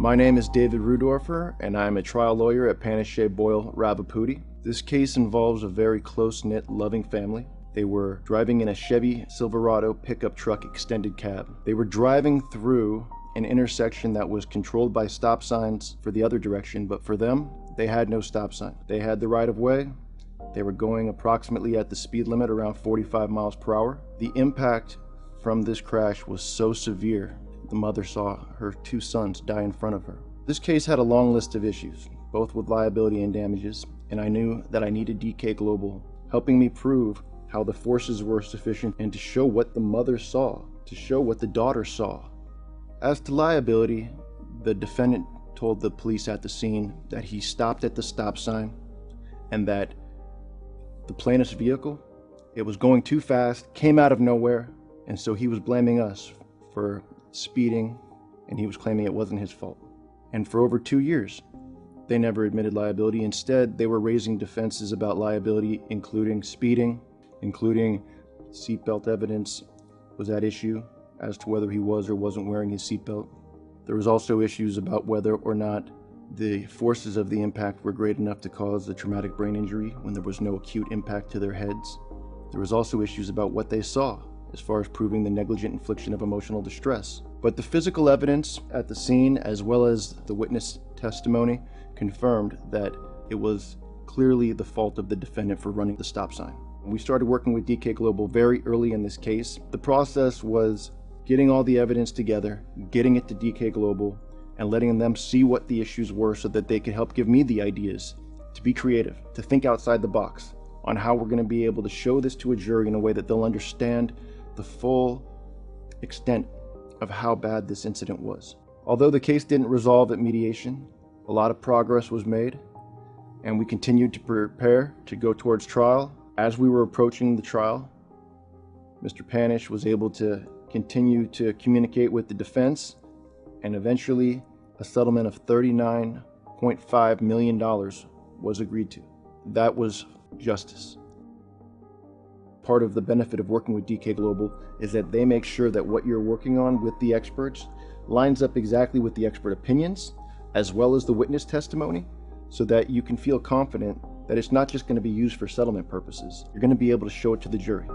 My name is David Rudorfer, and I am a trial lawyer at Panish, Shea, Boyle, Ravipudi. This case involves a very close-knit, loving family. They were driving in a Chevy Silverado pickup truck extended cab. They were driving through an intersection that was controlled by stop signs for the other direction, but for them, they had no stop sign. They had the right of way. They were going approximately at the speed limit, around 45 miles per hour. The impact from this crash was so severe, the mother saw her two sons die in front of her. This case had a long list of issues, both with liability and damages, and I knew that I needed DK Global helping me prove how the forces were sufficient and to show what the mother saw, to show what the daughter saw. As to liability, the defendant told the police at the scene that he stopped at the stop sign and that the plaintiff's vehicle, it was going too fast, came out of nowhere, and so he was blaming us for speeding, and he was claiming it wasn't his fault. And for over 2 years, they never admitted liability. Instead, they were raising defenses about liability, including speeding, including seatbelt evidence was at issue as to whether he was or wasn't wearing his seatbelt. There was also issues about whether or not the forces of the impact were great enough to cause a traumatic brain injury when there was no acute impact to their heads. There was also issues about what they saw as far as proving the negligent infliction of emotional distress. But the physical evidence at the scene, as well as the witness testimony, confirmed that it was clearly the fault of the defendant for running the stop sign. We started working with DK Global very early in this case. The process was getting all the evidence together, getting it to DK Global, and letting them see what the issues were so that they could help give me the ideas to be creative, to think outside the box on how we're going to be able to show this to a jury in a way that they'll understand the full extent of how bad this incident was. Although the case didn't resolve at mediation, a lot of progress was made, and we continued to prepare to go towards trial. As we were approaching the trial, Mr. Panish was able to continue to communicate with the defense, and eventually a settlement of $39.5 million was agreed to. That was justice. Part of the benefit of working with DK Global is that they make sure that what you're working on with the experts lines up exactly with the expert opinions, as well as the witness testimony, so that you can feel confident that it's not just going to be used for settlement purposes. You're going to be able to show it to the jury.